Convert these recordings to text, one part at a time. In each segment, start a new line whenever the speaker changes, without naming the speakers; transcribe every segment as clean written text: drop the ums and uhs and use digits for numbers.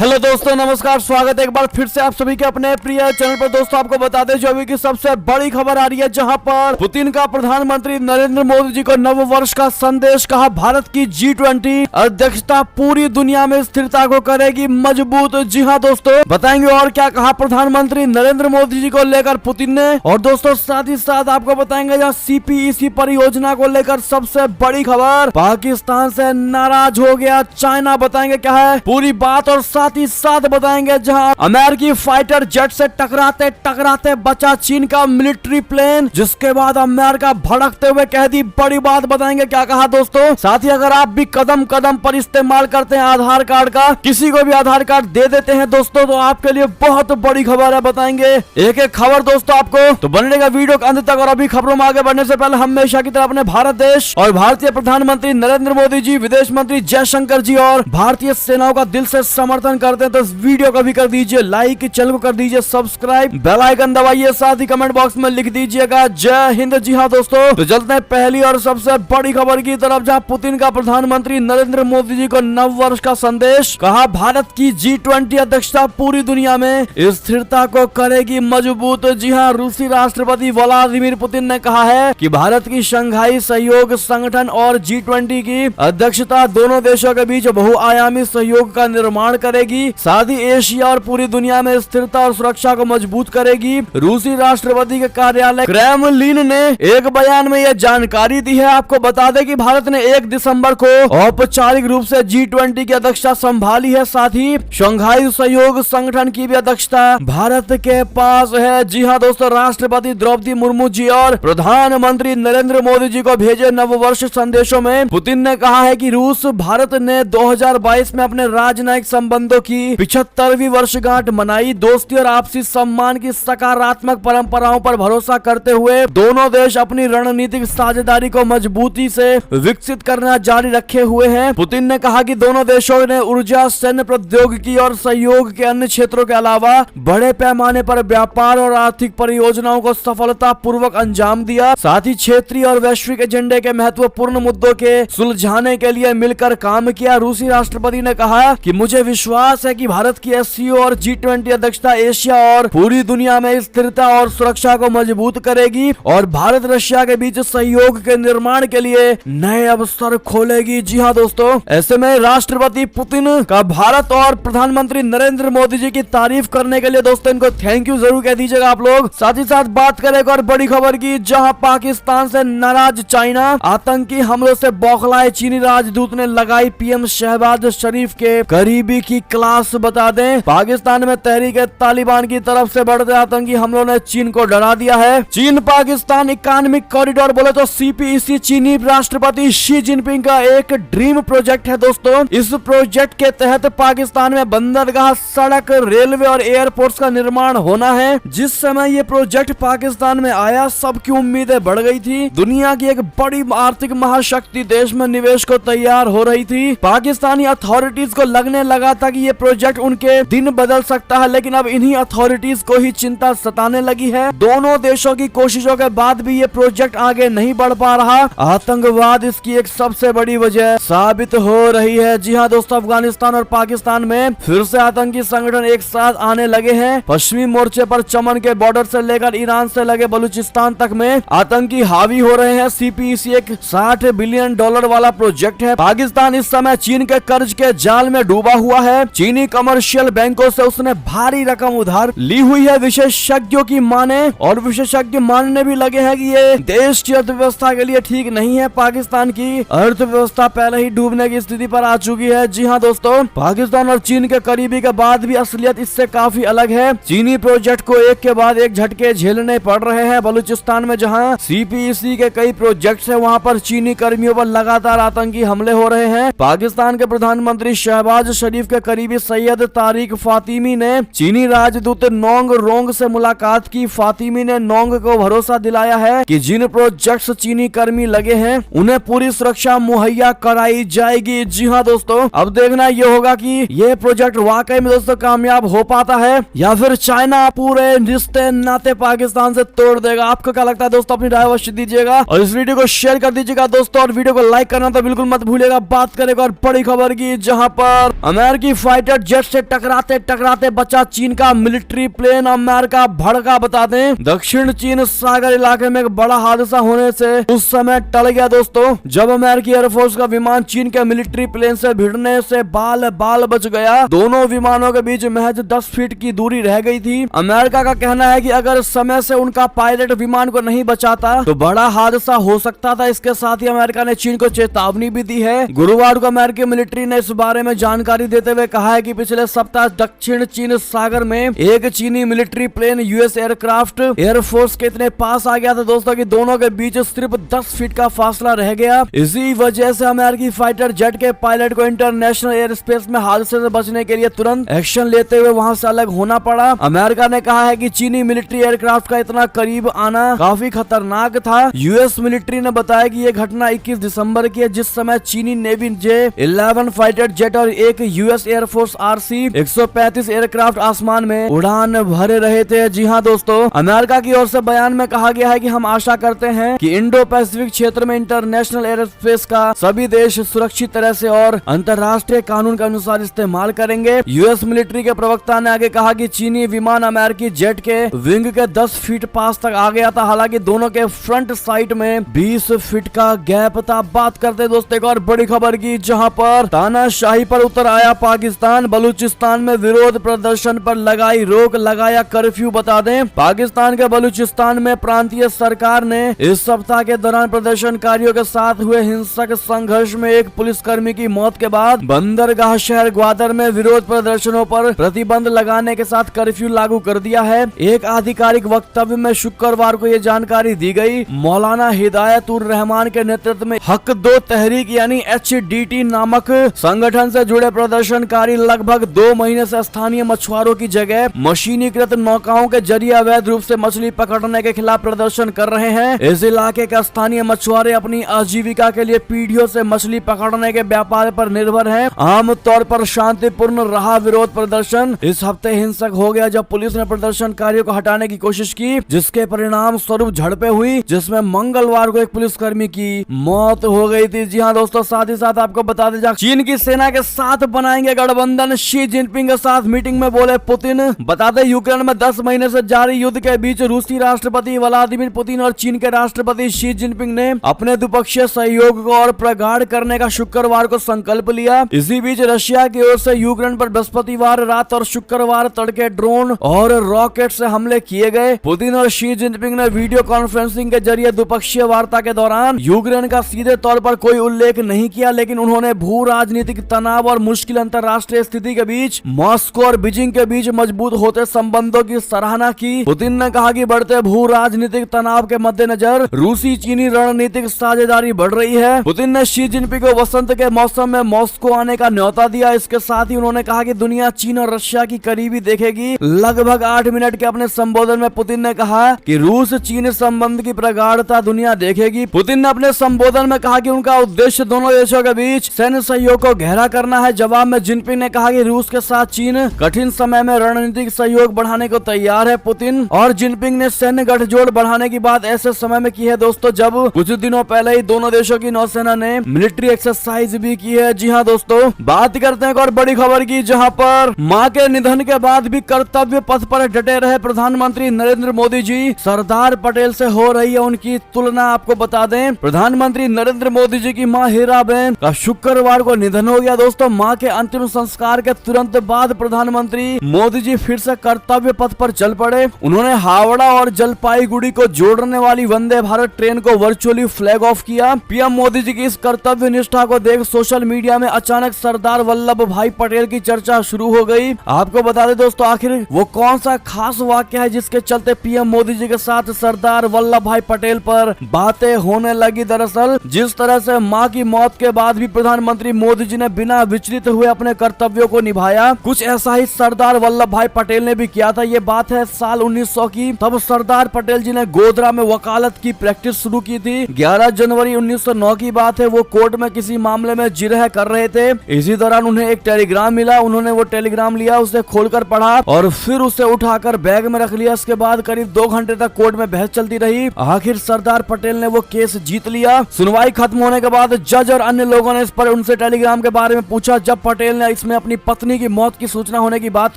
Hello दोस्तों, नमस्कार। स्वागत है एक बार फिर से आप सभी के अपने प्रिय चैनल पर। दोस्तों आपको बता दें जो अभी की सबसे बड़ी खबर आ रही है, जहां पर पुतिन का प्रधानमंत्री नरेंद्र मोदी जी को नव वर्ष का संदेश। कहा भारत की G20 अध्यक्षता पूरी दुनिया में स्थिरता को करेगी मजबूत। जी हाँ दोस्तों, बताएंगे और क्या कहा प्रधानमंत्री नरेंद्र मोदी जी को लेकर पुतिन ने। और दोस्तों साथ ही साथ आपको बताएंगे जहाँ CPEC परियोजना को लेकर सबसे बड़ी खबर, पाकिस्तान से नाराज हो गया चाइना। बताएंगे क्या है पूरी बात, और साथ ही साथ बताएंगे जहां अमेरिकी फाइटर जेट से टकराते टकराते बचा चीन का मिलिट्री प्लेन, जिसके बाद अमेरिका भड़कते हुए कह दी बड़ी बात। बताएंगे क्या कहा दोस्तों। साथ ही अगर आप भी कदम कदम पर इस्तेमाल करते हैं आधार कार्ड का, किसी को भी आधार कार्ड दे देते हैं दोस्तों, तो आपके लिए बहुत बड़ी खबर है। बताएंगे एक एक खबर दोस्तों आपको, तो बने रहेगा वीडियो के अंत तक। और अभी खबरों में आगे बढ़ने से पहले हमेशा की तरह अपने भारत देश और भारतीय प्रधानमंत्री नरेंद्र मोदी जी, विदेश मंत्री जयशंकर जी और भारतीय सेनाओं का दिल से समर्थन करते हैं, तो इस वीडियो को भी कर दीजिए लाइक, चैनल को कर दीजिए सब्सक्राइब, बेल आइकन दबाइए, साथ ही कमेंट बॉक्स में लिख दीजिएगा जय हिंद। जी हाँ दोस्तों, तो चलते हैं पहली और सबसे बड़ी खबर की तरफ, जहां पुतिन का प्रधानमंत्री नरेंद्र मोदी जी को नव वर्ष का संदेश। कहा भारत की G20 अध्यक्षता पूरी दुनिया में स्थिरता को करेगी मजबूत। जी हाँ, रूसी राष्ट्रपति व्लादिमीर पुतिन ने कहा है कि भारत की शंघाई सहयोग संगठन और G20 की अध्यक्षता दोनों देशों के बीच बहुआयामी सहयोग का निर्माण करेगी, साथ ही एशिया और पूरी दुनिया में स्थिरता और सुरक्षा को मजबूत करेगी। रूसी राष्ट्रपति के कार्यालय क्रेमलिन ने एक बयान में यह जानकारी दी है। आपको बता दें कि भारत ने 1 दिसंबर को औपचारिक रूप से G20 की अध्यक्षता संभाली है, साथ ही शंघाई सहयोग संगठन की भी अध्यक्षता भारत के पास है। जी हाँ दोस्तों, राष्ट्रपति द्रौपदी मुर्मू जी और प्रधानमंत्री नरेंद्र मोदी जी को भेजे नव वर्ष संदेशों में पुतिन ने कहा है कि रूस भारत ने 2022 में अपने राजनयिक संबंधों की 75वीं वर्षगांठ मनाई। दोस्ती और आपसी सम्मान की सकारात्मक परंपराओं पर भरोसा करते हुए दोनों देश अपनी रणनीतिक साझेदारी को मजबूती से विकसित करना जारी रखे हुए हैं। पुतिन ने कहा कि दोनों देशों ने ऊर्जा, सैन्य प्रौद्योगिकी और सहयोग के अन्य क्षेत्रों के अलावा बड़े पैमाने पर व्यापार और आर्थिक परियोजनाओं को सफलता पूर्वक अंजाम दिया। साथ ही क्षेत्रीय और वैश्विक एजेंडे के महत्वपूर्ण मुद्दों के सुलझाने के लिए मिलकर काम किया। रूसी राष्ट्रपति ने कहा कि मुझे विश्वास है कि भारत की SCO और G20 अध्यक्षता एशिया और पूरी दुनिया में स्थिरता और सुरक्षा को मजबूत करेगी और भारत रशिया के बीच सहयोग के निर्माण के लिए नए अवसर खोलेगी। जी हाँ दोस्तों, ऐसे में राष्ट्रपति पुतिन का भारत और प्रधानमंत्री नरेंद्र मोदी जी की तारीफ करने के लिए दोस्तों इनको थैंक यू जरूर कह दीजिएगा आप लोग। साथ ही साथ बात करें एक और बड़ी खबर की, जहाँ पाकिस्तान से नाराज चाइना। आतंकी हमलों से बौखलाए चीनी राजदूत ने लगाई PM शहबाज शरीफ के करीबी की क्लास। बता दें पाकिस्तान में तहरीक-ए-तालिबान की तरफ से बढ़ते आतंकी हमलों ने चीन को डरा दिया है। चीन पाकिस्तान इकोनॉमिक कॉरिडोर बोले तो CPEC चीनी राष्ट्रपति शी जिनपिंग का एक ड्रीम प्रोजेक्ट है दोस्तों। इस प्रोजेक्ट के तहत पाकिस्तान में बंदरगाह, सड़क, रेलवे और एयरपोर्ट्स का निर्माण होना है। जिस समय ये प्रोजेक्ट पाकिस्तान में आया सबकी उम्मीदें बढ़ गई थी। दुनिया की एक बड़ी आर्थिक महाशक्ति देश में निवेश को तैयार हो रही थी। पाकिस्तानी अथॉरिटीज को लगने लगा था कि ये प्रोजेक्ट उनके दिन बदल सकता है, लेकिन अब इन्हीं अथॉरिटीज को ही चिंता सताने लगी है। दोनों देशों की कोशिशों के बाद भी ये प्रोजेक्ट आगे नहीं बढ़ पा रहा। आतंकवाद इसकी एक सबसे बड़ी वजह साबित हो रही है। जी हाँ दोस्तों, अफगानिस्तान और पाकिस्तान में फिर से आतंकी संगठन एक साथ आने लगे हैं। पश्चिमी मोर्चे पर चमन के बॉर्डर से लेकर ईरान से लगे बलूचिस्तान तक में आतंकी हावी हो रहे हैं। CPEC एक $60 बिलियन वाला प्रोजेक्ट है। पाकिस्तान इस समय चीन के कर्ज के जाल में डूबा हुआ है। चीनी कमर्शियल बैंकों से उसने भारी रकम उधार ली हुई है। विशेषज्ञों की माने और विशेषज्ञ मानने भी लगे हैं कि ये देश की अर्थव्यवस्था के लिए ठीक नहीं है। पाकिस्तान की अर्थव्यवस्था पहले ही डूबने की स्थिति पर आ चुकी है। जी हाँ दोस्तों, पाकिस्तान और चीन के करीबी के बाद भी असलियत इससे काफी अलग है। चीनी प्रोजेक्ट को एक के बाद एक झटके झेलने पड़ रहे हैं। बलूचिस्तान में जहाँ CPEC के कई प्रोजेक्ट है, वहाँ पर चीनी कर्मियों पर लगातार आतंकी हमले हो रहे हैं। पाकिस्तान के प्रधानमंत्री शहबाज शरीफ के करीबी सैयद तारिक फातिमी ने चीनी राजदूत नोंग रोंग से मुलाकात की। फातिमी ने नोंग को भरोसा दिलाया है कि जिन प्रोजेक्ट्स चीनी कर्मी लगे हैं उन्हें पूरी सुरक्षा मुहैया कराई जाएगी। जी हाँ दोस्तों, अब देखना ये होगा कि ये प्रोजेक्ट वाकई में दोस्तों कामयाब हो पाता है या फिर चाइना पूरे रिश्ते नाते पाकिस्तान से तोड़ देगा। आपको क्या लगता है दोस्तों, अपनी राय अवश्य दीजिएगा और इस वीडियो को शेयर कर दीजिएगा दोस्तों, और वीडियो को लाइक करना तो बिल्कुल मत भूलिएगा। बात करेगा और बड़ी खबर की, जहाँ पर अमेरिकी फाइटर जेट से टकराते टकराते बचा चीन का मिलिट्री प्लेन, अमेरिका भड़का। बता दें दक्षिण चीन सागर इलाके में एक बड़ा हादसा होने से उस समय टल गया दोस्तों, जब अमेरिकी एयरफोर्स का विमान चीन के मिलिट्री प्लेन से भिड़ने से बाल बाल बच गया। दोनों विमानों के बीच महज 10 फीट की दूरी रह गई थी। अमेरिका का कहना है कि अगर समय से उनका पायलट विमान को नहीं बचाता तो बड़ा हादसा हो सकता था। इसके साथ ही अमेरिका ने चीन को चेतावनी भी दी है। गुरुवार को अमेरिकी मिलिट्री ने इस बारे में जानकारी देते हुए कहा है कि पिछले सप्ताह दक्षिण चीन सागर में एक चीनी military plane US aircraft air force के इतने पास आ गया था दोस्तों कि दोनों के बीच सिर्फ 10 फीट का फासला रह गया। इसी वजह से अमेरिकी फाइटर जेट के पायलट को इंटरनेशनल एयर स्पेस में हादसे से बचने के लिए तुरंत एक्शन लेते हुए वहां से अलग होना पड़ा। अमेरिका ने कहा है कि चीनी मिलिट्री एयरक्राफ्ट का इतना करीब आना काफी खतरनाक था। यूएस मिलिट्री ने बताया कि यह घटना 21 दिसंबर की है, जिस समय चीनी नेवी J-11 फाइटर जेट और एक यूएस एयरफोर्स RC-135 एयरक्राफ्ट आसमान में उड़ान भरे रहे थे। जी हाँ दोस्तों, अमेरिका की ओर से बयान में कहा गया है कि हम आशा करते हैं कि इंडो पैसिफिक क्षेत्र में इंटरनेशनल एयर स्पेस का सभी देश सुरक्षित तरह से और अंतर्राष्ट्रीय कानून के अनुसार इस्तेमाल करेंगे। यूएस मिलिट्री के प्रवक्ता ने आगे कहा कि चीनी विमान अमेरिकी जेट के विंग के 10 फीट पास तक आ गया था। हालांकि दोनों के फ्रंट साइड में 20 फीट का गैप था। बात करते दोस्तों एक और बड़ी खबर की, जहां पर तानाशाही पर उतर आया पाकिस्तान। बलूचिस्तान में विरोध प्रदर्शन पर लगाई रोक, लगाया कर्फ्यू। बता दें पाकिस्तान के बलूचिस्तान में प्रांतीय सरकार ने इस सप्ताह के दौरान प्रदर्शनकारियों के साथ हुए हिंसक संघर्ष में एक पुलिसकर्मी की मौत के बाद बंदरगाह शहर ग्वादर में विरोध प्रदर्शनों पर प्रतिबंध लगाने के साथ कर्फ्यू लागू कर दिया है। एक आधिकारिक वक्तव्य में शुक्रवार को यह जानकारी दी गई। मौलाना हिदायत उर रहमान के नेतृत्व में हक दो तहरीक यानी HDT नामक संगठन से जुड़े प्रदर्शनकारी लगभग 2 महीने से स्थानीय मछुआरों की जगह मशीनीकृत नौकाओं के जरिए अवैध रूप से मछली पकड़ने के खिलाफ प्रदर्शन कर रहे हैं। इस इलाके के स्थानीय मछुआरे अपनी आजीविका के लिए पीढ़ियों से मछली पकड़ने के व्यापार पर निर्भर हैं। आमतौर पर शांतिपूर्ण रहा विरोध प्रदर्शन इस हफ्ते हिंसक हो गया जब पुलिस ने प्रदर्शनकारियों को हटाने की कोशिश की, जिसके परिणाम स्वरूप झड़पें हुई, जिसमें मंगलवार को एक पुलिसकर्मी की मौत हो गई थी। जी हाँ दोस्तों, साथ ही साथ आपको बता दें चीन की सेना के साथ बनाएंगे गठबंधन, शी जिनपिंग के साथ मीटिंग में बोले पुतिन। बता दें यूक्रेन में 10 महीने से जारी युद्ध के बीच रूसी राष्ट्रपति व्लादिमीर पुतिन और चीन के राष्ट्रपति शी जिनपिंग ने अपने द्विपक्षीय सहयोग को और प्रगाढ़ करने का शुक्रवार को संकल्प लिया। इसी बीच रशिया की ओर से यूक्रेन पर बृहस्पतिवार रात और शुक्रवार तड़के ड्रोन और रॉकेट से हमले किए गए। पुतिन और शी जिनपिंग ने वीडियो कॉन्फ्रेंसिंग के जरिए द्विपक्षीय वार्ता के दौरान यूक्रेन का सीधे तौर पर कोई उल्लेख नहीं किया, लेकिन उन्होंने भू राजनीतिक तनाव और मुश्किल अंतर्राष्ट्रीय स्थिति के बीच मॉस्को और बीजिंग के बीच मजबूत होते संबंधों की सराहना की। पुतिन ने कहा कि बढ़ते भू राजनीतिक तनाव के मद्देनजर रूसी चीनी रणनीतिक साझेदारी बढ़ रही है। पुतिन ने शी जिनपिंग को वसंत के मौसम में मॉस्को आने का न्योता दिया। इसके साथ ही उन्होंने कहा कि दुनिया चीन और रशिया की करीबी देखेगी। लगभग 8 मिनट के अपने संबोधन में पुतिन ने कहा कि रूस चीन संबंध की प्रगाढ़ता दुनिया देखेगी। पुतिन ने अपने संबोधन में कहा कि उनका उद्देश्य दोनों देशों के बीच सैन्य सहयोग को गहरा करना है। जवाब में जिनपिंग ने कहा कि रूस के साथ चीन कठिन समय में रणनीतिक सहयोग बढ़ाने को तैयार है। पुतिन और जिनपिंग ने सैन्य गठजोड़ बढ़ाने की बात ऐसे समय में की है दोस्तों जब कुछ दिनों पहले ही दोनों देशों की नौसेना ने मिलिट्री एक्सरसाइज भी की है। जी हाँ दोस्तों, बात करते हैं एक और बड़ी खबर की, जहां पर मां के निधन के बाद भी कर्तव्य पथ पर डटे रहे प्रधानमंत्री नरेंद्र मोदी जी। सरदार पटेल से हो रही है उनकी तुलना। आपको बता दें प्रधानमंत्री नरेंद्र मोदी जी की मां हीराबेन का शुक्रवार को निधन हो गया। दोस्तों, मां के अंतिम संस्कार के तुरंत बाद प्रधानमंत्री मोदी जी फिर से कर्तव्य पथ पर चल पड़े। उन्होंने हावड़ा और जलपाईगुड़ी को जोड़ने वाली वंदे भारत ट्रेन को वर्चुअली फ्लैग ऑफ किया। पीएम मोदी जी की इस कर्तव्य निष्ठा को देख सोशल मीडिया में अचानक सरदार वल्लभ भाई पटेल की चर्चा शुरू हो गई। आपको बता दें दोस्तों, आखिर वो कौन सा खास वाक्य है जिसके चलते पीएम मोदी जी के साथ सरदार वल्लभ भाई पटेल पर बातें होने लगी। दरअसल जिस तरह से मां की मौत के बाद भी प्रधानमंत्री मोदी जी ने बिना विचलित हुए अपने कर्तव्यों को निभाया, कुछ ऐसा ही सरदार वल्लभ भाई पटेल ने भी किया था। ये बात है साल 1900 की। तब सरदार पटेल जी ने गोधरा में वकालत की प्रैक्टिस शुरू की थी। 11 जनवरी 1909 की बात है। वो कोर्ट में किसी मामले में जिरह कर रहे थे। इसी दौरान उन्हें एक टेलीग्राम मिला। उन्होंने वो टेलीग्राम लिया, उसे खोलकर पढ़ा और फिर उसे उठाकर बैग में रख लिया। इसके बाद करीब 2 घंटे तक कोर्ट में बहस चलती रही। आखिर सरदार पटेल ने वो केस जीत लिया। सुनवाई खत्म होने के बाद जज और अन्य लोगों ने इस पर उनसे टेलीग्राम के बारे में पूछा। जब पटेल ने इसमें अपनी पत्नी की मौत की सूचना होने की बात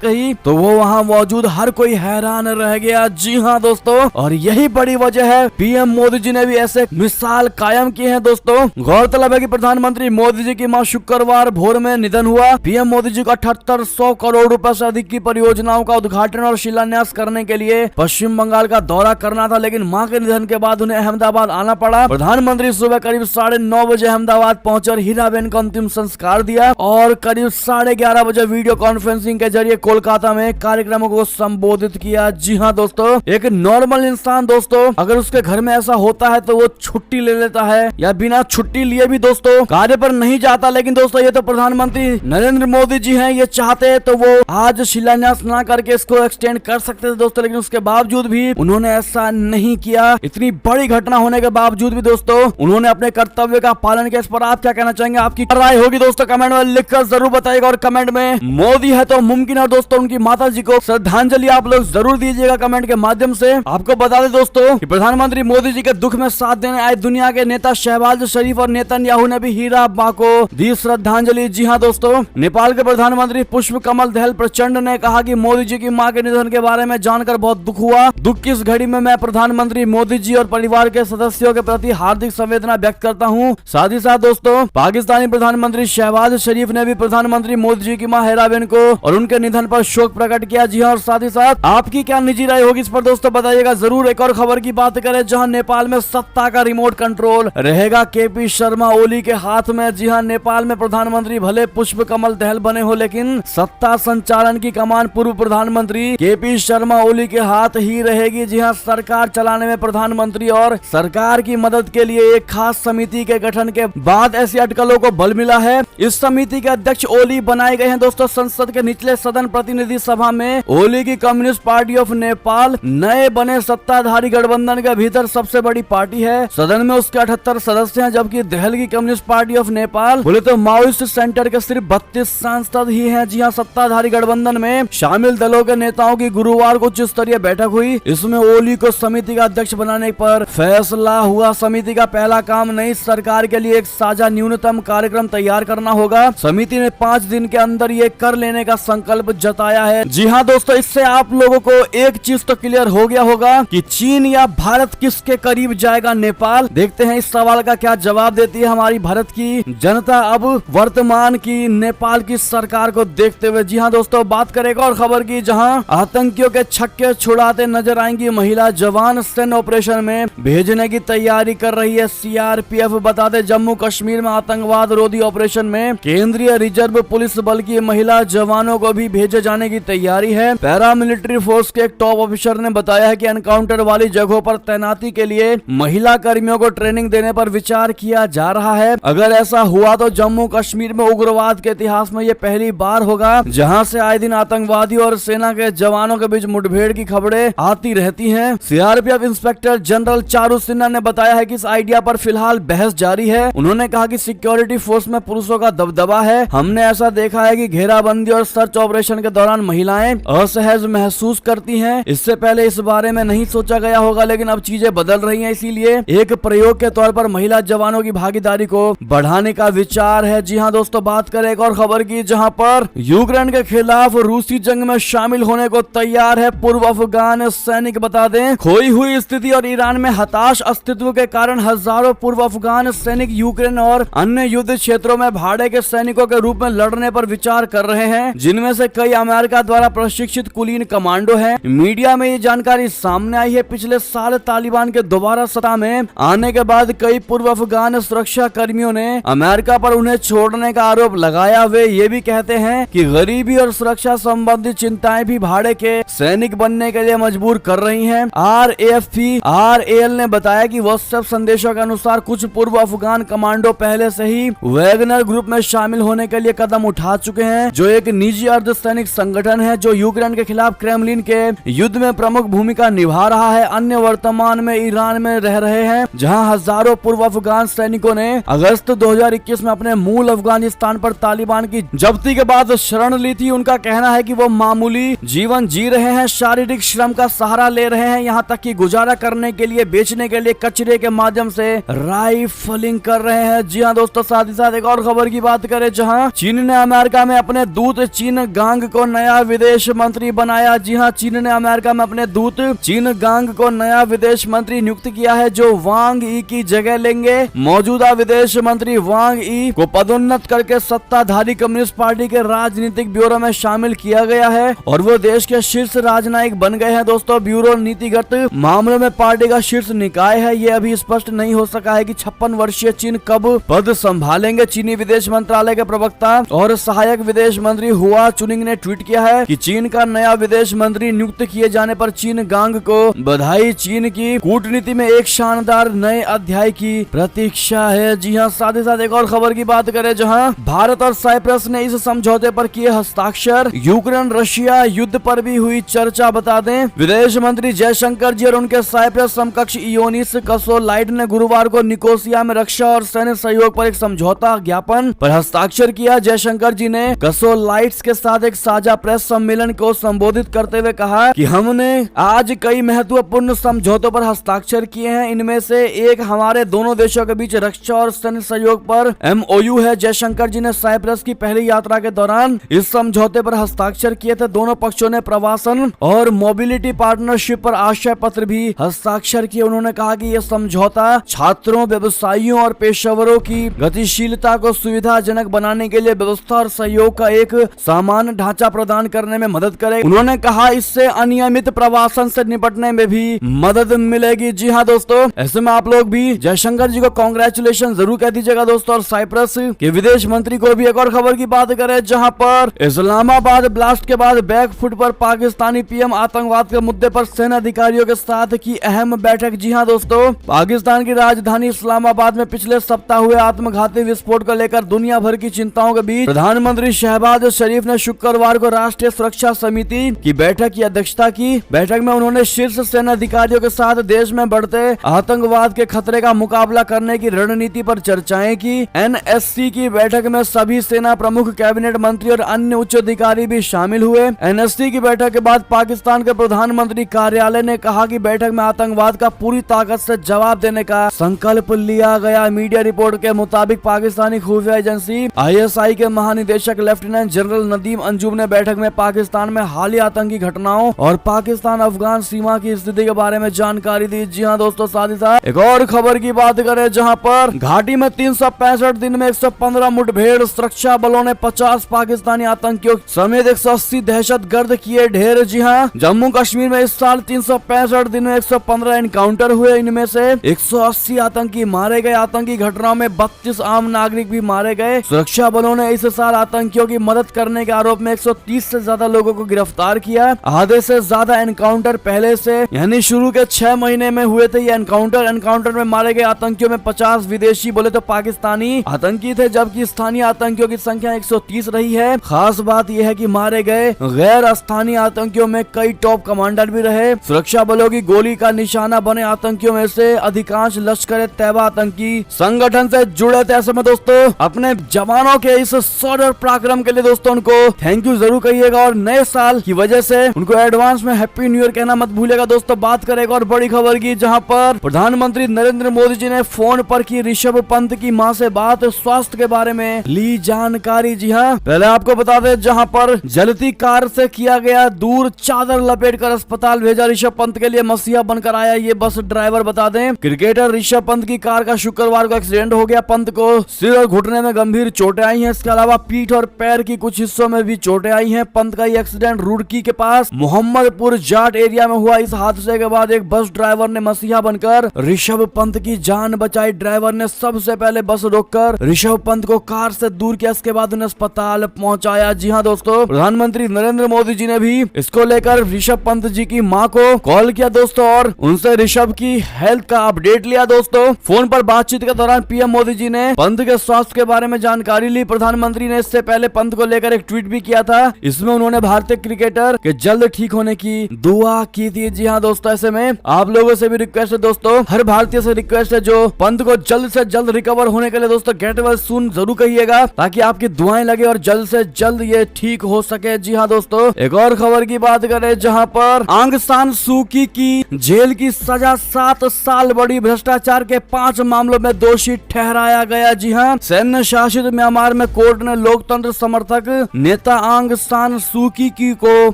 कही तो वो वहाँ मौजूद हर कोई हैरान रह गया। जी हाँ दोस्तों, और यही बड़ी वजह है पीएम मोदी जी ने भी ऐसे मिसाल कायम किए हैं। दोस्तों गौरतलब है कि प्रधानमंत्री मोदी जी की मां शुक्रवार भोर में निधन हुआ। पीएम मोदी जी को 7800 करोड़ रुपए से अधिक की परियोजनाओं का उद्घाटन और शिलान्यास करने के लिए पश्चिम बंगाल का दौरा करना था, लेकिन मां के निधन के बाद उन्हें अहमदाबाद आना पड़ा। प्रधानमंत्री सुबह करीब 9:30 बजे अहमदाबाद पहुंचे और हीराबेन का अंतिम संस्कार दिया और करीब 11:30 बजे वीडियो कॉन्फ्रेंसिंग के जरिए कोलकाता में कार्यक्रमों को संबोधित किया। जी हाँ दोस्तों, एक नॉर्मल इंसान दोस्तों अगर उसके घर में ऐसा होता है तो वो छुट्टी ले लेता है या बिना छुट्टी लिए भी दोस्तों कार्य पर नहीं जाता, लेकिन दोस्तों ये तो प्रधानमंत्री नरेंद्र मोदी जी हैं, ये चाहते तो वो आज शिलान्यास ना करके इसको एक्सटेंड कर सकते थे दोस्तों, लेकिन उसके बावजूद भी उन्होंने ऐसा नहीं किया। इतनी बड़ी घटना होने के बावजूद भी दोस्तों उन्होंने अपने कर्तव्य का पालन किया। इस पर आप क्या कहना चाहेंगे? आपकी राय होगी दोस्तों कमेंट में लिखकर जरूर बताइएगा और कमेंट में मोदी है तो मुमकिन है दोस्तों उनकी माता जी को श्रद्धांजलि आप लोग जरूर दीजिएगा कमेंट के माध्यम से। आपको बता दें दोस्तों कि प्रधानमंत्री मोदी जी के दुख में साथ देने आए दुनिया के नेता शहबाज शरीफ और नेतन्याहू ने भी हीरा मां को दी श्रद्धांजलि। जी हाँ दोस्तों, नेपाल के प्रधानमंत्री पुष्प कमल दहल प्रचंड ने कहा कि मोदी जी की मां के निधन के बारे में जानकर बहुत दुख हुआ। दुख की इस घड़ी में मैं प्रधानमंत्री मोदी जी और परिवार के सदस्यों के प्रति हार्दिक संवेदना व्यक्त करता हूँ। साथ ही साथ दोस्तों पाकिस्तानी प्रधानमंत्री शहबाज शरीफ ने भी प्रधानमंत्री मोदी जी की मां हीराबेन को और उनके निधन पर शोक प्रकट किया। जी हाँ, और साथ ही साथ आपकी क्या निजी राय होगी इस पर दोस्तों बताइएगा जरूर। एक और खबर की बात करें जहां नेपाल में सत्ता का रिमोट कंट्रोल रहेगा केपी शर्मा ओली के हाथ में। जी हां, नेपाल में प्रधानमंत्री भले पुष्प कमल दहल बने हो लेकिन सत्ता संचालन की कमान पूर्व प्रधानमंत्री केपी शर्मा ओली के हाथ ही रहेगी। जी हां, सरकार चलाने में प्रधानमंत्री और सरकार की मदद के लिए एक खास समिति के गठन के बाद ऐसी अटकलों को बल मिला है। इस समिति के अध्यक्ष ओली बनाए गए हैं दोस्तों। संसद के निचले सदन प्रतिनिधि सभा में ओली की कम्युनिस्ट पार्टी ऑफ नेपाल नए बने सत्ताधारी गठबंधन के भीतर सबसे बड़ी पार्टी है। सदन में उसके 78 सदस्य हैं, जबकि दहल की कम्युनिस्ट पार्टी ऑफ नेपाल बोले तो माओइस्ट सेंटर के सिर्फ 32 सांसद ही हैं। जी हां, सत्ताधारी गठबंधन में शामिल दलों के नेताओं की गुरुवार को उच्च स्तरीय बैठक हुई। इसमें ओली को समिति का अध्यक्ष बनाने पर फैसला हुआ। समिति का पहला काम नई सरकार के लिए एक साझा न्यूनतम कार्यक्रम तैयार करना होगा। समिति ने 5 दिन के अंदर ये कर लेने का संकल्प जताया है। जी हाँ दोस्तों, इससे आप लोगों को एक चीज तो क्लियर हो गया होगा कि चीन या भारत किसके करीब जाएगा नेपाल। देखते हैं इस सवाल का क्या जवाब देती है हमारी भारत की जनता अब वर्तमान की नेपाल की सरकार को देखते हुए। जी हाँ दोस्तों, बात करेगा और खबर की जहां आतंकियों के छक्के छुड़ाते नजर आएंगी महिला जवान। सैन्य ऑपरेशन में भेजने की तैयारी कर रही है सीआरपीएफ। बता दें जम्मू कश्मीर में आतंकवाद रोधी ऑपरेशन में केंद्रीय रिजर्व पुलिस बल की महिला जवानों को भी भेजे जाने की तैयारी है। पैरामिलिट्री फोर्स के एक टॉप ऑफिसर ने बताया है कि एनकाउंटर वाली जगहों पर तैनाती के लिए महिला कर्मियों को ट्रेनिंग देने पर विचार किया जा रहा है। अगर ऐसा हुआ तो जम्मू कश्मीर में उग्रवाद के इतिहास में ये पहली बार होगा जहां से आए दिन आतंकवादियों और सेना के जवानों के बीच मुठभेड़ की खबरें आती रहती हैं। CRPF inspector general Charu Sinha ने बताया है कि इस आइडिया पर फिलहाल बहस जारी है। उन्होंने कहा कि सिक्योरिटी फोर्स में पुरुषों का दबदबा है। हमने ऐसा देखा है कि घेराबंदी और सर्च ऑपरेशन के दौरान महिलाएं असहज महसूस करती हैं। इससे पहले इस बारे में नहीं सोचा गया होगा, लेकिन अब चीजें बदल रही हैं, इसीलिए एक प्रयोग के तौर पर महिला जवानों की भागीदारी को बढ़ाने का विचार है। जी हाँ दोस्तों, बात करें एक और खबर की जहां पर यूक्रेन के खिलाफ रूसी जंग में शामिल होने को तैयार है पूर्व अफगान सैनिक। बता दें खोई हुई स्थिति और ईरान में हताश अस्तित्व के कारण हजारों पूर्व अफगान सैनिक यूक्रेन और अन्य युद्ध क्षेत्रों में भाड़े के सैनिकों के रूप में लड़ने पर विचार कर रहे हैं, जिनमें से कई अमेरिका द्वारा प्रशिक्षित कुलीन कमांडो हैं। मीडिया में ये जानकारी सामने आई है। पिछले साल तालिबान के दोबारा सत्ता में आने के बाद कई पूर्व अफगान सुरक्षा कर्मियों ने अमेरिका पर उन्हें छोड़ने का आरोप लगाया। वे ये भी कहते हैं कि गरीबी और सुरक्षा संबंधी चिंताएं भी भाड़े के सैनिक बनने के लिए मजबूर कर रही हैं। RAL ने बताया कि व्हाट्सएप संदेशों के अनुसार कुछ पूर्व अफगान कमांडो पहले से ही वैगनर ग्रुप में शामिल होने के लिए कदम उठा चुके हैं, जो एक निजी अर्धसैनिक संगठन है जो यूक्रेन के खिलाफ क्रेमलिन के युद्ध में प्रमुख भूमिका निभा रहा है। अन्य वर्तमान में ईरान में रह रहे हैं, जहां हजारों पूर्व अफगान सैनिकों ने अगस्त 2021 में अपने मूल अफगानिस्तान पर तालिबान की जब्ती के बाद शरण ली थी। उनका कहना है कि वो मामूली जीवन जी रहे हैं, शारीरिक श्रम का सहारा ले रहे हैं, यहाँ तक कि गुजारा करने के लिए बेचने के लिए कचरे के माध्यम से राइफलिंग कर रहे हैं। जी हाँ दोस्तों, साथ ही साथ एक और खबर की बात करें जहां चीन ने अमेरिका में अपने दूत चीन गांग को नया विदेश मंत्री बनाया। जी हां, चीन ने अमेरिका में अपने दूत चीन गांग को नया विदेश मंत्री नियुक्त किया है, जो वांग ई की जगह लेंगे। मौजूदा विदेश मंत्री वांग ई को पदोन्नत करके सत्ताधारी कम्युनिस्ट पार्टी के राजनीतिक ब्यूरो में शामिल किया गया है और वो देश के शीर्ष राजनयिक बन गए हैं। दोस्तों, ब्यूरो नीतिगत मामलों में पार्टी का शीर्ष निकाय है। ये अभी स्पष्ट नहीं हो सका है कि 56 वर्षीय चीन कब पद संभालेंगे। चीनी विदेश मंत्रालय के प्रवक्ता और सहायक विदेश मंत्री हुआ चुनिंग ने ट्वीट किया है कि चीन का नया विदेश मंत्री नियुक्त किए जाने पर चीन गांग को बधाई। चीन की कूटनीति में एक शानदार नए अध्याय की प्रतीक्षा है। जी हां, साथ ही साथ एक और खबर की बात करें, जहां भारत और साइप्रस ने इस समझौते पर किए हस्ताक्षर। यूक्रेन रशिया युद्ध पर भी हुई चर्चा। बता दें, विदेश मंत्री जयशंकर जी और उनके साइप्रस समकक्ष इयोनिस कसोलाइड ने गुरुवार को निकोसिया में रक्षा और सैन्य सहयोग पर एक समझौता ज्ञापन पर हस्ताक्षर किया। जयशंकर जी ने कसोलाइड्स के साथ एक साझा प्रेस सम्मेलन को संबोधित करते हुए कहा कि हमने आज कई महत्वपूर्ण समझौतों पर हस्ताक्षर किए हैं। इनमें से एक हमारे दोनों देशों के बीच रक्षा और सैन्य सहयोग पर MOU है। जयशंकर जी ने साइप्रस की पहली यात्रा के दौरान इस समझौते पर हस्ताक्षर किए थे। दोनों पक्षों ने प्रवासन और मोबिलिटी पार्टनरशिप पर आशय पत्र भी हस्ताक्षर किए। उन्होंने कहा कि यह समझौता छात्रों, व्यवसायियों और पेशेवरों की गतिशीलता को सुविधाजनक बनाने के लिए व्यवस्था और सहयोग का एक सामान्य ढांचा प्रदान करने में मदद करेगा। उन्होंने कहा इससे अनियमित प्रवासन से निपटने में भी मदद मिलेगी। जी हाँ दोस्तों, ऐसे में आप लोग भी जयशंकर जी को कांग्रेचुलेशन जरूर कह दीजिएगा दोस्तों। और साइप्रस के विदेश मंत्री को भी एक और खबर की बात करें, जहां पर इस्लामाबाद ब्लास्ट के बाद बैकफुट पर पाकिस्तानी PM आतंकवाद के मुद्दे पर सेना अधिकारियों के साथ की अहम बैठक। जी हाँ दोस्तों, पाकिस्तान की राजधानी इस्लामाबाद में पिछले सप्ताह हुए आत्मघाती विस्फोट को लेकर दुनिया भर की चिंताओं के बीच प्रधानमंत्री शहबाज शरीफ ने शुक्रवार को राष्ट्रीय सुरक्षा समिति की बैठक की अध्यक्षता की। बैठक में उन्होंने शीर्ष सेना अधिकारियों के साथ देश में बढ़ते आतंकवाद के खतरे का मुकाबला करने की रणनीति पर चर्चाएं की। NSC की बैठक में सभी सेना प्रमुख, कैबिनेट मंत्री और अन्य उच्च अधिकारी भी शामिल हुए। NSC की बैठक के बाद पाकिस्तान के प्रधानमंत्री कार्यालय ने कहा कि बैठक में आतंकवाद का पूरी ताकत से जवाब देने का संकल्प लिया गया। मीडिया रिपोर्ट के मुताबिक पाकिस्तानी खुफिया एजेंसी ISI के महानिदेशक लेफ्टिनेंट जनरल नदीम अंजुम ने बैठक में पाकिस्तान में हालिया आतंकी घटनाओं और पाकिस्तान अफगान सीमा की स्थिति के बारे में जानकारी दी। जी हाँ दोस्तों, साथ ही साथ एक और खबर की बात करें, जहां पर घाटी में 365 दिन में 115 मुठभेड़, सुरक्षा बलों ने 50 पाकिस्तानी आतंकियों समेत 180 दहशतगर्द किए ढेर। जी हाँ, जम्मू कश्मीर में इस साल 365 दिन में 115 एनकाउंटर हुए। इनमें से 180 आतंकी मारे गए। आतंकी घटनाओं में 32 आम नागरिक भी मारे गए। सुरक्षा बलों ने इस साल आतंकियों की मदद करने के आरोप में 130 से ज्यादा लोगों को गिरफ्तार किया। आधे से ज्यादा एनकाउंटर पहले से यानी शुरू के 6 महीने में हुए थे ये एनकाउंटर में मारे गए आतंकियों में 50 विदेशी बोले तो पाकिस्तानी आतंकी थे, जबकि स्थानीय आतंकियों की संख्या 130 रही है। खास बात यह है कि मारे गए गैर स्थानीय आतंकियों में कई टॉप कमांडर भी रहे। सुरक्षा बलों की गोली का निशाना बने आतंकियों में से अधिकांश लश्कर तैयबा आतंकी संगठन से जुड़े थे। ऐसे में दोस्तों, अपने जवानों के इस शौर्य पराक्रम के लिए दोस्तों उनको थैंक यू जरूर कहिएगा और नए साल की वजह से उनको एडवांस में हैप्पी न्यू ईयर कहना मत भूलिएगा। दोस्तों, बात करेगा और बड़ी खबर की, जहां पर प्रधानमंत्री नरेंद्र मोदी जी ने फोन पर की ऋषभ पंत की मां से बात, स्वास्थ्य के बारे में ली जानकारी। जी हाँ, पहले आपको बता दें, जहां पर जलती कार से किया गया दूर, चादर लपेटकर अस्पताल भेजा ऋषभ पंत के लिए मसीहा बनकर आया ये बस ड्राइवर। बता दें, क्रिकेटर ऋषभ पंत की कार का शुक्रवार को एक्सीडेंट हो गया। पंत को सिर और घुटने में गंभीर चोटें आई हैं। इसके अलावा पीठ और पैर की कुछ हिस्सों में भी चोटें आई हैं। पंत का ये एक्सीडेंट रुड़की के पास मोहम्मदपुर जाट एरिया में हुआ। इस हादसे के बाद एक बस ड्राइवर ने मसीहा बनकर ऋषभ पंत की जान बचाई। ड्राइवर ने सबसे पहले बस रोककर ऋषभ पंत को कार से दूर किया, इसके बाद उन्हें अस्पताल पहुंचाया। जी हाँ दोस्तों, प्रधानमंत्री नरेंद्र मोदी जी ने भी इसको लेकर ऋषभ पंत जी की मां को कॉल किया दोस्तों और उनसे ऋषभ की हेल्थ का अपडेट लिया। दोस्तों, फोन पर बातचीत के दौरान PM मोदी जी ने पंत के स्वास्थ्य के बारे में जानकारी ली। प्रधानमंत्री ने इससे पहले पंत को लेकर एक ट्वीट भी किया था। इसमें उन्होंने भारतीय क्रिकेटर के जल्द ठीक होने की दुआ की थी। जी हाँ दोस्तों, ऐसे में आप लोगों से भी रिक्वेस्ट है दोस्तों, हर भारतीय से रिक्वेस्ट है जो पंत को जल्द से जल्द रिकवर होने के लिए दोस्तों गेट वेल सून जरूर कहिएगा, ताकि आपकी दुआएं लगे और जल्द से जल्द ये ठीक हो सके। जी हाँ दोस्तों, एक और खबर की बात करें, जहां पर आंग सान सू की जेल की सजा 7 साल बड़ी भ्रष्टाचार के 5 मामलों में दोषी ठहराया गया। जी हाँ, सैन्य शासित म्यांमार में कोर्ट कोर्ट ने लोकतंत्र समर्थक नेता आंग सान सूकी की को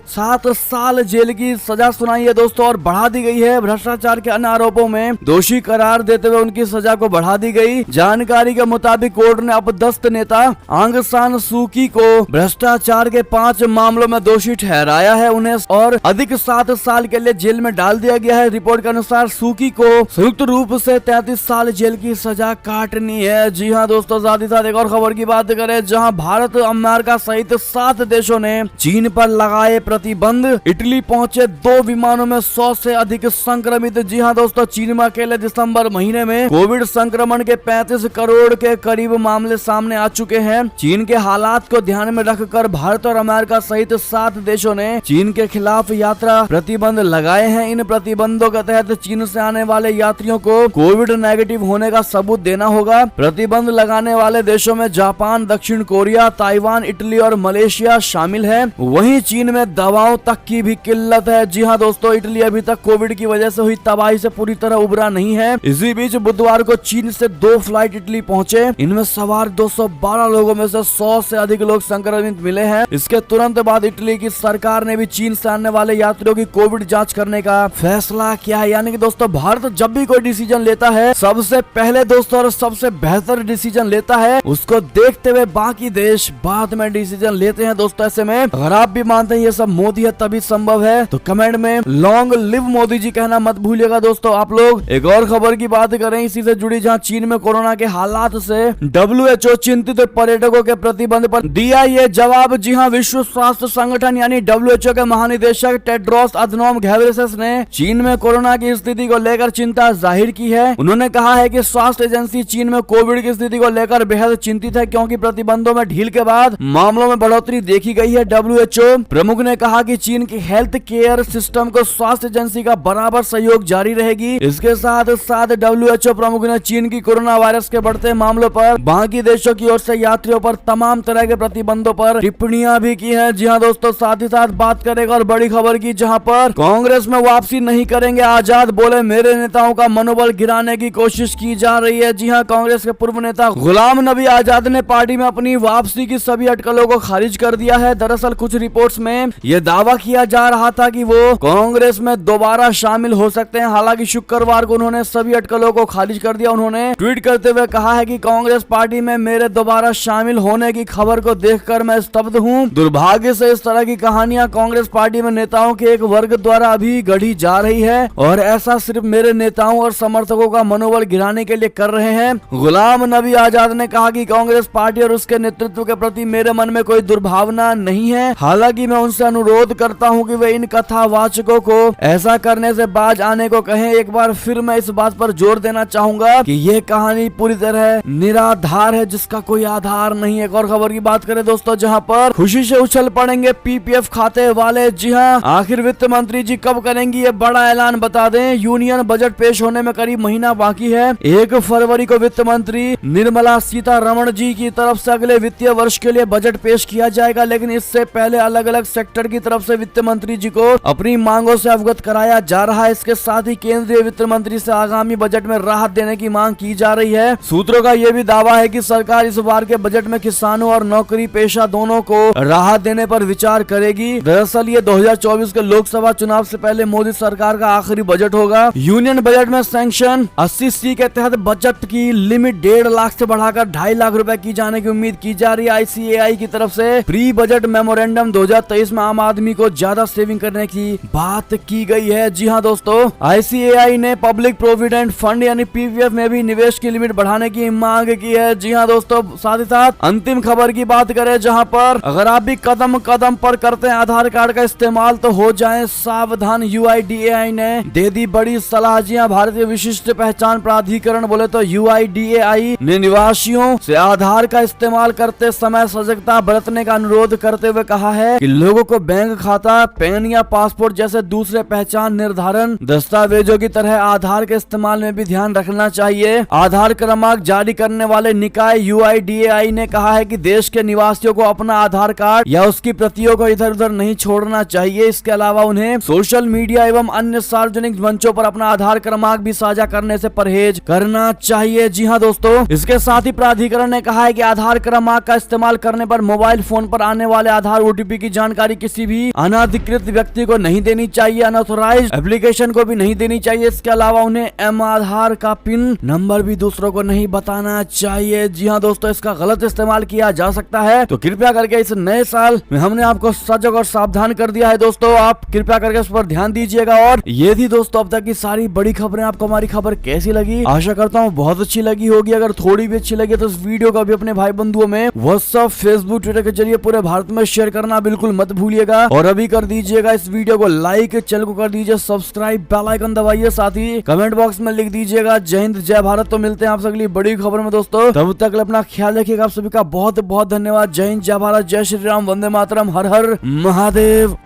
7 साल जेल की सजा सुनाई है दोस्तों, और बढ़ा दी गई है। भ्रष्टाचार के अन्य आरोपों में दोषी करार देते हुए उनकी सजा को बढ़ा दी गई। जानकारी के मुताबिक कोर्ट ने अपदस्थ नेता आंग सान सूकी को भ्रष्टाचार के 5 मामलों में दोषी ठहराया है। उन्हें और अधिक 7 साल के लिए जेल में डाल दिया गया है। रिपोर्ट के अनुसार सूकी को संयुक्त रूप से 33 साल जेल की सजा काटनी है। जी हाँ दोस्तों, साथ ही साथ एक और खबर की बात करें, जहां भारत, अमेरिका सहित 7 देशों ने चीन पर लगाए प्रतिबंध। इटली पहुंचे 2 विमानों में 100 से अधिक संक्रमित। जी हाँ दोस्तों, चीन में अकेले दिसंबर महीने में कोविड संक्रमण के 35 करोड़ के करीब मामले सामने आ चुके हैं। चीन के हालात को ध्यान में रखकर भारत और अमेरिका सहित 7 देशों ने चीन के खिलाफ यात्रा प्रतिबंध लगाए हैं। इन प्रतिबंधों के तहत चीन से आने वाले यात्रियों को कोविड नेगेटिव होने का सबूत देना होगा। प्रतिबंध लगाने वाले देशों में जापान, दक्षिण कोरिया, ताइवान, इटली और मलेशिया शामिल है। वहीं चीन में दवाओं तक की भी किल्लत है। जी हाँ दोस्तों, इटली अभी तक कोविड की वजह से हुई तबाही से पूरी तरह उबरा नहीं है। इसी बीच बुधवार को चीन से 2 फ्लाइट इटली पहुंचे। इनमें सवार 212 लोगों में से 100 से अधिक लोग संक्रमित मिले हैं। इसके तुरंत बाद इटली की सरकार ने भी चीन से आने वाले यात्रियों की कोविड जांच करने का फैसला किया है। यानी कि दोस्तों, भारत जब भी कोई डिसीजन लेता है, सबसे पहले दोस्तों और सबसे बेहतर डिसीजन लेता है, उसको देखते हुए बाकी देश बाद में डिसीजन लेते हैं। दोस्तों, ऐसे में अगर आप भी मानते हैं ये सब मोदी है तभी संभव है, तो कमेंट में लॉन्ग लिव मोदी जी कहना मत भूलिएगा। दोस्तों, आप लोग एक और खबर की बात करें इसी से जुड़ी, जहां चीन में कोरोना के हालात से WHO चिंतित पर्यटकों के प्रतिबंध पर दिया ये जवाब। जी हाँ, विश्व स्वास्थ्य संगठन यानी WHO के महानिदेशक टेड्रोस अधनोम घेब्रेयेसस ने चीन में कोरोना की स्थिति को लेकर चिंता जाहिर की है। उन्होंने कहा है कि स्वास्थ्य एजेंसी चीन में कोविड की स्थिति को लेकर बेहद चिंतित है, क्योंकि प्रतिबंधों में ढील के बाद मामलों में बढ़ोतरी देखी गई है। WHO प्रमुख ने कहा कि चीन की हेल्थ केयर सिस्टम को स्वास्थ्य एजेंसी का बराबर सहयोग जारी रहेगी। इसके साथ साथ WHO प्रमुख ने चीन की कोरोना वायरस के बढ़ते मामलों पर बाकी देशों की ओर से यात्रियों पर तमाम तरह के प्रतिबंधों पर टिप्पणियां भी की है। जी हाँ दोस्तों, साथ ही साथ बात करेगा और बड़ी खबर की, जहां पर कांग्रेस में वापसी नहीं करेंगे आजाद, बोले मेरे नेताओं का मनोबल गिराने की कोशिश की जा रही है। जी हाँ, कांग्रेस के पूर्व नेता गुलाम नबी आजाद ने पार्टी में अपनी वापसी की सभी अटकलों को खारिज कर दिया है। दरअसल कुछ रिपोर्ट्स में यह दावा किया जा रहा था कि वो कांग्रेस में दोबारा शामिल हो सकते हैं। हालांकि शुक्रवार को उन्होंने सभी अटकलों को खारिज कर दिया। उन्होंने ट्वीट करते हुए कहा है कि कांग्रेस पार्टी में मेरे दोबारा शामिल होने की खबर को देखकर मैं स्तब्ध हूं। दुर्भाग्य से इस तरह की कहानियां कांग्रेस पार्टी में नेताओं के एक वर्ग द्वारा अभी गढ़ी जा रही है, और ऐसा सिर्फ मेरे नेताओं और समर्थकों का मनोबल गिराने के लिए कर रहे हैं। गुलाम नबी आजाद ने कहा कि कांग्रेस पार्टी और उसके नेतृत्व के प्रति मेरे मन में कोई दुर्भावना नहीं है। हालांकि मैं उनसे अनुरोध करता हूं कि वे इन कथावाचकों को ऐसा करने से बाज आने को कहें। एक बार फिर मैं इस बात पर जोर देना चाहूंगा कि यह कहानी पूरी तरह निराधार है, जिसका कोई आधार नहीं है। एक और खबर की बात करें दोस्तों, जहां पर खुशी से उछल पड़ेंगे PPF खाते वाले। जी हां, आखिर वित्त मंत्री जी कब करेंगी ये बड़ा ऐलान, बता दें। यूनियन बजट पेश होने में करीब महीना बाकी है। 1 फरवरी को वित्त मंत्री निर्मला सीतारमण जी की तरफ से अगले वित्तीय वर्ष के लिए बजट पेश किया जाएगा, लेकिन इससे पहले अलग अलग सेक्टर की तरफ से वित्त मंत्री जी को अपनी मांगों से अवगत कराया जा रहा है। इसके साथ ही केंद्रीय वित्त मंत्री से आगामी बजट में राहत देने की मांग की जा रही है। सूत्रों का यह भी दावा है कि सरकार इस बार के बजट में किसानों और नौकरी पेशा दोनों को राहत देने पर विचार करेगी। दरअसल ये 2024 के लोकसभा चुनाव से पहले मोदी सरकार का आखिरी बजट होगा। यूनियन बजट में सैंक्शन 80C के तहत बजट की लिमिट 1.5 लाख से बढ़ाकर 2.5 लाख रुपए की जाने की उम्मीद की जा रही है। ICAI की तरफ से प्री बजट मेमोरेंडम 2023 में आम आदमी को ज्यादा सेविंग करने की बात की गई है। जी हाँ दोस्तों, ICAI ने पब्लिक प्रोविडेंट फंड यानी PPF में भी निवेश की लिमिट बढ़ाने की मांग की है। जी हाँ दोस्तों, साथ ही साथ अंतिम खबर की बात करें, जहां पर अगर आप भी कदम कदम पर करते हैं आधार कार्ड का इस्तेमाल तो हो जाएं सावधान। UIDAI ने दे दी बड़ी सलाह। जी हां, भारतीय विशिष्ट पहचान प्राधिकरण बोले तो UIDAI ने निवासियों से आधार का इस्तेमाल करते समय सजगता बरतने का अनुरोध करते हुए कहा है कि लोगों को बैंक खाता, पैन या पासपोर्ट जैसे दूसरे पहचान निर्धारण दस्तावेजों की तरह आधार के इस्तेमाल में भी ध्यान रखना चाहिए। आधार क्रमांक जारी करने वाले निकाय UIDAI ने कहा है कि देश के निवासियों को अपना आधार कार्ड या उसकी प्रतियों को इधर उधर नहीं छोड़ना चाहिए। इसके अलावा उन्हें सोशल मीडिया एवं अन्य सार्वजनिक मंचों पर अपना आधार क्रमांक भी साझा करने से परहेज करना चाहिए। जी हां दोस्तों, इसके साथ ही प्राधिकरण ने कहा है कि आधार क्रमांक का इस्तेमाल करने पर मोबाइल फोन पर आने वाले आधार OTP की जानकारी किसी भी अनाधिकृत व्यक्ति को नहीं देनी चाहिए, अनऑथोराइज्ड एप्लीकेशन को भी नहीं देनी चाहिए। इसके अलावा उन्हें आधार का पिन नंबर भी दूसरों को नहीं बताना चाहिए। जी हाँ दोस्तों, इसका गलत इस्तेमाल किया जा सकता है, तो कृपया करके इस नए साल में हमने आपको सजग और सावधान कर दिया है दोस्तों, आप कृपया करके इस पर ध्यान दीजिएगा। और ये थी दोस्तों अब तक की सारी बड़ी खबरें। आपको हमारी खबर कैसी लगी? आशा करता हूँ बहुत अच्छी लगी होगी। अगर थोड़ी भी अच्छी लगी तो इस वीडियो को भी अपने भाई बंधुओं में व्हाट्सएप, फेसबुक, ट्विटर के जरिए पूरे भारत में शेयर करना बिल्कुल मत भूलिएगा। और अभी कर दीजिएगा इस वीडियो को लाइक, चैनल को कर दीजिए सब्सक्राइब, बेल आइकन दबाइए, साथ ही कमेंट बॉक्स में लिख दीजिएगा जय हिंद जय भारत। तो मिलते हैं आप अगली बड़ी खबर में दोस्तों, तब तक अपना ख्याल रखिएगा। आप सभी का बहुत बहुत धन्यवाद। जय हिंद जय भारत, जय श्री राम, वंदे मातरम, हर हर महादेव।